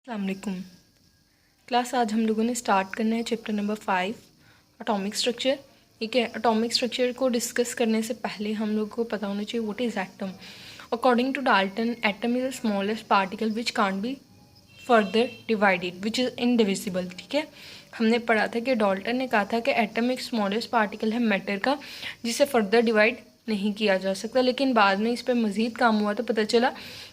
अस्सलाम वालेकुम। क्लास आज हम लोगों ने स्टार्ट करना है चैप्टर नंबर 5 एटॉमिक स्ट्रक्चर। ठीक है, एटॉमिक स्ट्रक्चर को डिस्कस करने से पहले हम लोग को पता होना चाहिए what is atom. According to Dalton, atom is the smallest particle which can't be further divided which is indivisible. ठीक है, हमने पढ़ा था कि डाल्टन ने कहा था कि एटम एक स्मॉलेस्ट पार्टिकल है मैटर का जिसे फर्दर डिवाइड नहीं किया जा सकता, लेकिन बाद में इस पर मज़ीद काम हुआ तो पता चला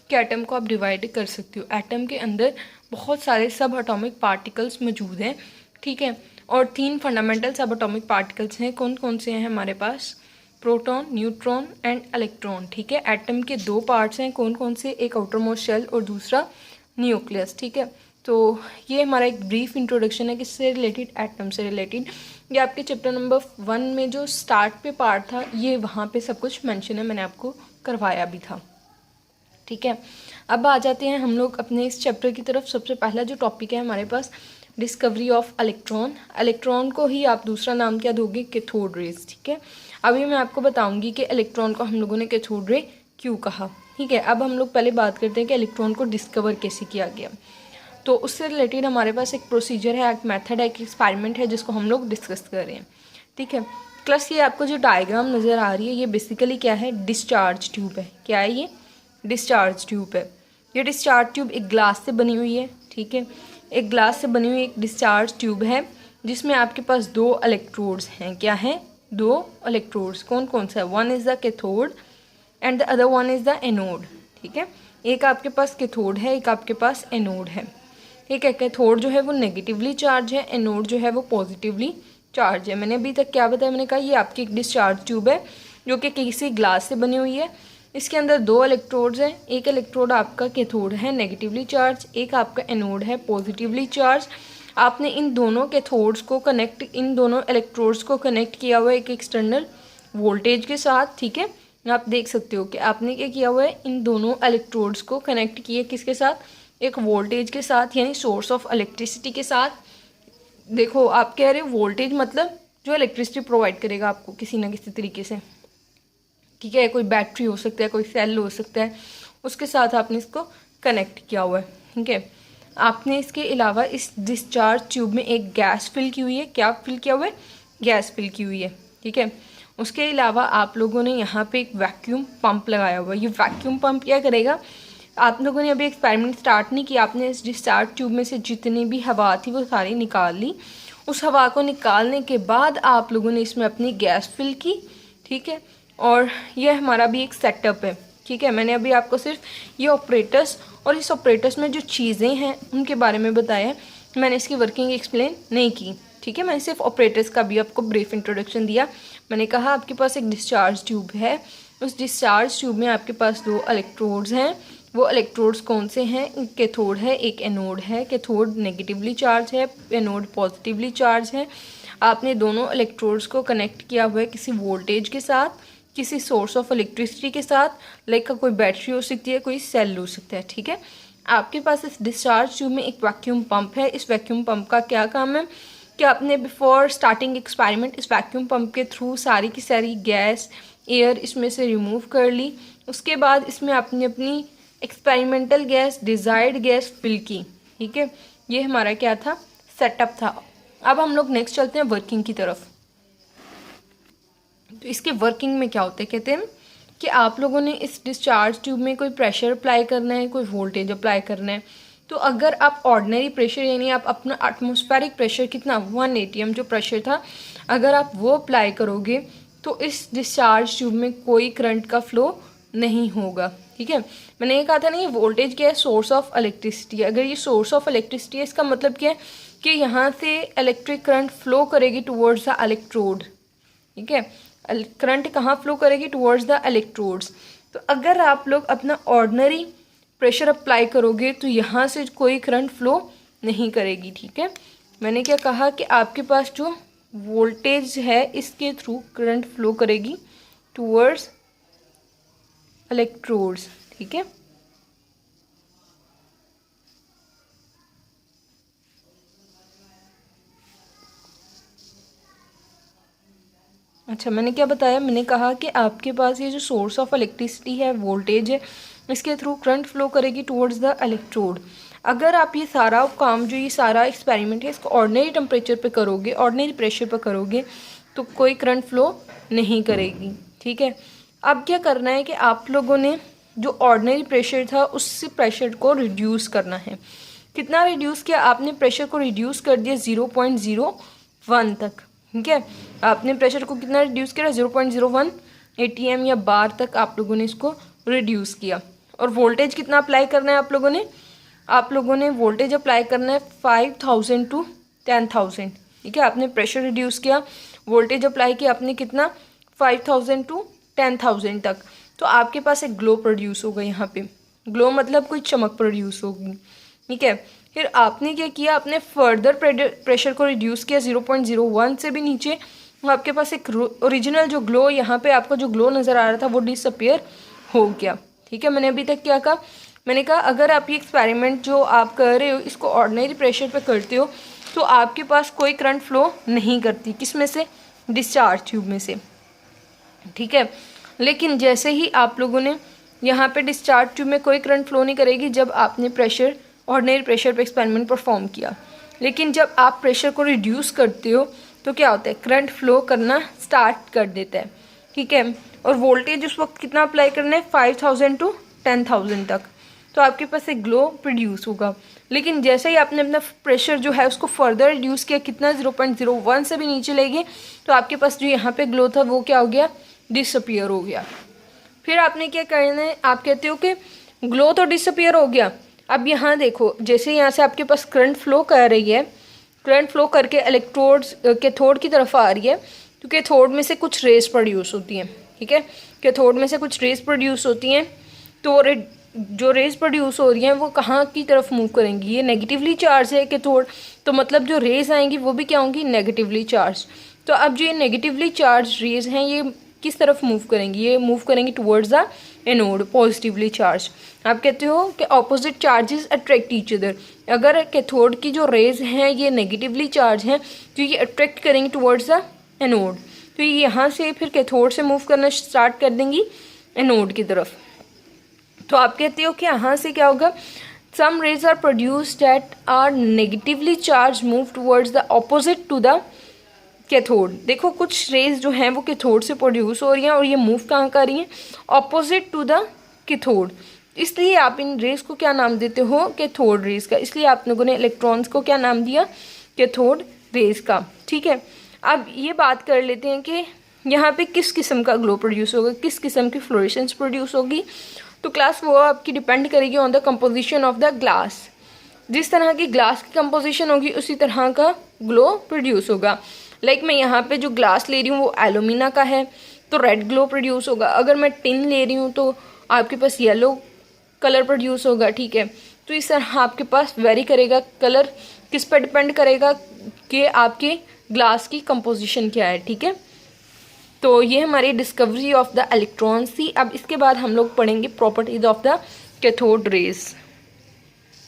कि एटम को आप डिवाइड कर सकते हो। एटम के अंदर बहुत सारे सब एटॉमिक पार्टिकल्स मौजूद हैं। ठीक है, और 3 फंडामेंटल सब एटॉमिक पार्टिकल्स हैं। कौन कौन से हैं हमारे पास? Proton, neutron and electron. ठीक है, एटम के 2 पार्ट्स हैं। कौन कौन से? एक आउटर मोस्ट शेल और दूसरा न्यूक्लियस। ठीक है, तो ये हमारा एक ब्रीफ इंट्रोडक्शन है किससे रिलेटेड? एटम से रिलेटेड। ये आपके चैप्टर नंबर 1 में जो स्टार्ट पे पार्ट था ये वहाँ पे सब कुछ मेंशन है, मैंने आपको करवाया भी था। ठीक है, अब आ जाते हैं हम लोग अपने इस चैप्टर की तरफ। सबसे पहला जो टॉपिक है हमारे पास, डिस्कवरी ऑफ इलेक्ट्रॉन। इलेक्ट्रॉन को ही आप दूसरा नाम क्या दोगे? Cathode rays. ठीक है, अभी मैं आपको बताऊंगी कि इलेक्ट्रॉन को हम लोगों ने कैथोड रे क्यों कहा। ठीक है, अब हम लोग पहले बात करते हैं कि इलेक्ट्रॉन को डिस्कवर कैसे किया गया। तो उससे रिलेटेड हमारे पास एक प्रोसीजर है, एक मेथड है, एक एक्सपेरिमेंट है जिसको हम लोग डिस्कस कर रहे हैं। ठीक है, प्लस ये आपको जो डायग्राम नज़र आ रही है ये बेसिकली क्या है? डिस्चार्ज ट्यूब है। क्या है ये? डिस्चार्ज ट्यूब है। ये डिस्चार्ज ट्यूब एक ग्लास से बनी हुई है। ठीक है, एक ग्लास से बनी हुई एक डिस्चार्ज ट्यूब है जिसमें आपके पास 2 इलेक्ट्रोड्स हैं। क्या है? 2 इलेक्ट्रोड्स। कौन कौन सा है? One is the cathode and the other one is the anode. ठीक है, एक आपके पास कैथोड है, एक आपके पास एनोड है। ठीक है, कैथोड जो है वो नेगेटिवली चार्ज है, एनोड जो है वो पॉजिटिवली चार्ज है। मैंने अभी तक क्या बताया? मैंने कहा ये आपकी एक डिस्चार्ज ट्यूब है जो कि किसी ग्लास से बनी हुई है। इसके अंदर 2 इलेक्ट्रोड्स हैं। एक इलेक्ट्रोड आपका कैथोड है नेगेटिवली चार्ज, एक आपका एनोड है पॉजिटिवली चार्ज। आपने इन दोनों कैथोड्स को कनेक्ट, इन दोनों इलेक्ट्रोड्स को कनेक्ट किया हुआ है एक एक्सटर्नल वोल्टेज के साथ। ठीक है, आप देख सकते हो कि आपने क्या किया हुआ है? इन दोनों इलेक्ट्रोड्स को कनेक्ट किए किसके साथ? एक वोल्टेज के साथ, यानी सोर्स ऑफ इलेक्ट्रिसिटी के साथ। देखो आप कह रहे हो वोल्टेज मतलब जो इलेक्ट्रिसिटी प्रोवाइड करेगा आपको किसी ना किसी तरीके से। ठीक है, कोई बैटरी हो सकता है, कोई सेल हो सकता है, उसके साथ आपने इसको कनेक्ट किया हुआ है। ठीक है, आपने इसके अलावा इस डिस्चार्ज ट्यूब में एक गैस फिल की हुई है। क्या फिल किया हुआ है? गैस फिल की हुई है। ठीक है, उसके अलावा आप लोगों ने यहाँ पे एक वैक्यूम पंप लगाया हुआ है। ये वैक्यूम पंप क्या करेगा? आप लोगों ने अभी एक्सपेरिमेंट स्टार्ट नहीं किया, आपने इस डिस्चार्ज ट्यूब में से जितनी भी हवा थी वो सारी निकाल ली। उस हवा को निकालने के बाद आप लोगों ने इसमें अपनी गैस फिल की। ठीक है, और यह हमारा भी एक सेटअप है। ठीक है, मैंने अभी आपको सिर्फ ये ऑपरेटर्स और इस ऑपरेटर्स में जो चीज़ें हैं उनके बारे में बताया है, मैंने इसकी वर्किंग एक्सप्लेन नहीं की। ठीक है, मैंने सिर्फ ऑपरेटर्स का भी आपको ब्रीफ इंट्रोडक्शन दिया। मैंने कहा आपके पास एक डिस्चार्ज ट्यूब है, उस डिस्चार्ज ट्यूब में आपके पास 2 इलेक्ट्रोड्स हैं। वो इलेक्ट्रोड्स कौन से हैं? एक कैथोड है, एक एनोड है। कैथोड नेगेटिवली चार्ज है, एनोड पॉजिटिवली चार्ज है। आपने दोनों इलेक्ट्रोड्स को कनेक्ट किया हुआ है किसी वोल्टेज के साथ, किसी सोर्स ऑफ इलेक्ट्रिसिटी के साथ। लाइक कोई बैटरी हो सकती है, कोई सेल हो सकता है। ठीक है, आपके पास इस डिस्चार्ज ट्यूब में एक वैक्यूम पंप है। इस वैक्यूम पंप का क्या काम है कि आपने बिफोर स्टार्टिंग एक्सपेरिमेंट इस वैक्यूम पंप के थ्रू सारी की सारी गैस, एयर इसमें से रिमूव कर ली। उसके बाद इसमें आपने अपनी experimental gas, desired gas fill की। ठीक है, ये हमारा क्या था? सेटअप था। अब हम लोग नेक्स्ट चलते हैं वर्किंग की तरफ। तो इसके वर्किंग में क्या होता है? कहते हैं कि आप लोगों ने इस डिस्चार्ज ट्यूब में कोई प्रेशर अप्लाई करना है, कोई वोल्टेज अप्लाई करना है। तो अगर आप ऑर्डिनरी प्रेशर यानी आप अपना एटमॉस्फेरिक प्रेशर कितना 1 atm जो प्रेशर था, अगर आप वो अप्लाई करोगे तो इस डिस्चार्ज ट्यूब में कोई करंट का फ्लो नहीं होगा। ठीक है, मैंने ये कहा था ना ये वोल्टेज क्या है? Source of electricity. अगर ये सोर्स ऑफ इलेक्ट्रिसिटी है इसका मतलब क्या है कि यहाँ से इलेक्ट्रिक करंट फ्लो करेगी टुवर्ड्स द इलेक्ट्रोड। ठीक है, करंट कहाँ फ्लो करेगी? Towards the electrodes. तो अगर आप लोग अपना ऑर्डिनरी प्रेशर अप्लाई करोगे तो यहाँ से कोई करंट फ्लो नहीं करेगी। ठीक है, मैंने क्या कहा कि आपके पास जो वोल्टेज है इसके थ्रू करंट फ्लो करेगी टुवर्ड्स इलेक्ट्रोड्स। ठीक है, अच्छा मैंने क्या बताया? मैंने कहा कि आपके पास ये जो सोर्स ऑफ इलेक्ट्रिसिटी है, वोल्टेज है, इसके थ्रू करंट फ्लो करेगी टुवर्ड्स द इलेक्ट्रोड। अगर आप ये सारा काम जो ये सारा एक्सपेरिमेंट है इसको ऑर्डिनरी टेम्परेचर पे करोगे, ऑर्डिनरी प्रेशर पे करोगे तो कोई करंट फ्लो नहीं करेगी, ठीक है। अब क्या करना है कि आप लोगों ने जो ऑर्डिनरी प्रेशर था उससे प्रेशर को रिड्यूस करना है। कितना रिड्यूस किया आपने? प्रेशर को रिड्यूस कर दिया 0.01 तक, ठीक है। आपने प्रेशर को कितना रिड्यूस किया? 0.01 ATM या बार तक आप लोगों ने इसको रिड्यूस किया। और वोल्टेज कितना अप्लाई करना है आप लोगों ने वोल्टेज अप्लाई करना है 5000 to 10,000, ठीक है। आपने प्रेशर रिड्यूस किया, वोल्टेज अप्लाई किया आपने कितना? 5000 to 10,000 तक। तो आपके पास एक ग्लो प्रोड्यूस होगा यहाँ पे। ग्लो मतलब कोई चमक प्रोड्यूस होगी, ठीक है। फिर आपने क्या किया? आपने फर्दर प्रेशर को रिड्यूस किया 0.01 से भी नीचे। आपके पास एक ओरिजिनल जो ग्लो, यहाँ पे आपको जो ग्लो नज़र आ रहा था वो डिसअपियर हो गया, ठीक है। मैंने अभी तक क्या कहा? मैंने कहा अगर आप ये एक्सपेरिमेंट जो आप कर रहे हो इसको ऑर्डिनरी प्रेशर पे करते हो तो आपके पास कोई करंट फ्लो नहीं करती। किस में से? डिस्चार्ज ट्यूब में से, ठीक है। लेकिन जैसे ही आप लोगों ने यहाँ पे डिस्चार्ज ट्यूब में कोई करंट फ्लो नहीं करेगी जब आपने प्रेशर ऑर्डिनरी प्रेशर पे एक्सपेरिमेंट परफॉर्म किया। लेकिन जब आप प्रेशर को रिड्यूस करते हो तो क्या होता है? करंट फ्लो करना स्टार्ट कर देता है, ठीक है। और वोल्टेज उस वक्त कितना अप्लाई करना है? 5000 to 10,000 तक। तो आपके पास एक ग्लो प्रोड्यूस होगा। लेकिन जैसे ही आपने अपना प्रेशर जो है उसको फर्दर रिड्यूस किया, कितना? 0.01 से भी नीचे ले गए तो आपके पास जो यहाँ पे ग्लो था वो क्या हो गया? डिसअपियर हो गया। फिर आपने क्या करना है? आप कहते हो कि ग्लो तो डिसअपियर हो गया, अब यहाँ देखो जैसे यहाँ से आपके पास करंट फ्लो कर रही है, करंट फ्लो करके इलेक्ट्रोड्स कैथोड की तरफ आ रही है, तो कैथोड में से कुछ रेस प्रोड्यूस होती हैं, ठीक है। कैथोड में से कुछ रेस प्रोड्यूस होती हैं, तो जो रेस प्रोड्यूस हो रही हैं वो कहाँ की तरफ मूव करेंगी? ये नेगेटिवली चार्ज है कैथोड, तो मतलब जो रेस आएंगी वो भी क्या होंगी? Negatively charge. तो अब जो ये नेगेटिवली चार्ज रेस हैं ये किस तरफ मूव करेंगी? ये मूव करेंगी towards the anode, positively charge. आप कहते हो कि opposite charges attract each other. अगर कैथोड की जो रेज हैं ये नेगेटिवली चार्ज हैं तो ये अट्रैक्ट करेंगी टुवर्ड्स द एनोड, तो ये यहाँ से फिर कैथोड से मूव करना स्टार्ट कर देंगी एनोड की तरफ। तो आप कहते हो कि यहाँ से क्या होगा? Some rays are produced that are negatively charge move towards the opposite to the cathode. देखो कुछ रेज जो हैं वो कैथोड से प्रोड्यूस हो रही हैं और ये मूव कहाँ कर रही हैं? Opposite to the cathode. इसलिए आप इन रेज को क्या नाम देते हो? कैथोड रेज का। इसलिए आप लोगों ने इलेक्ट्रॉन्स को क्या नाम दिया? कैथोड रेज का, ठीक है। अब ये बात कर लेते हैं कि यहाँ पे किस किस्म का ग्लो प्रोड्यूस होगा, किस किस्म की फ्लोरेसेंस प्रोड्यूस होगी। तो क्लास वो आपकी डिपेंड करेगी on the composition of the glass. जिस तरह की ग्लास की कंपोजिशन होगी उसी तरह का ग्लो प्रोड्यूस होगा। लाइक मैं यहाँ पे जो ग्लास ले रही हूँ वो एलुमिना का है तो रेड ग्लो प्रोड्यूस होगा। अगर मैं टिन ले रही हूँ तो आपके पास येलो कलर प्रोड्यूस होगा, ठीक है। तो इस तरह आपके पास वेरी करेगा कलर, किस पर डिपेंड करेगा कि आपके ग्लास की कंपोजिशन क्या है, ठीक है। तो ये हमारी डिस्कवरी ऑफ द इलेक्ट्रॉन्स थी। अब इसके बाद हम लोग पढ़ेंगे properties of the cathode rays.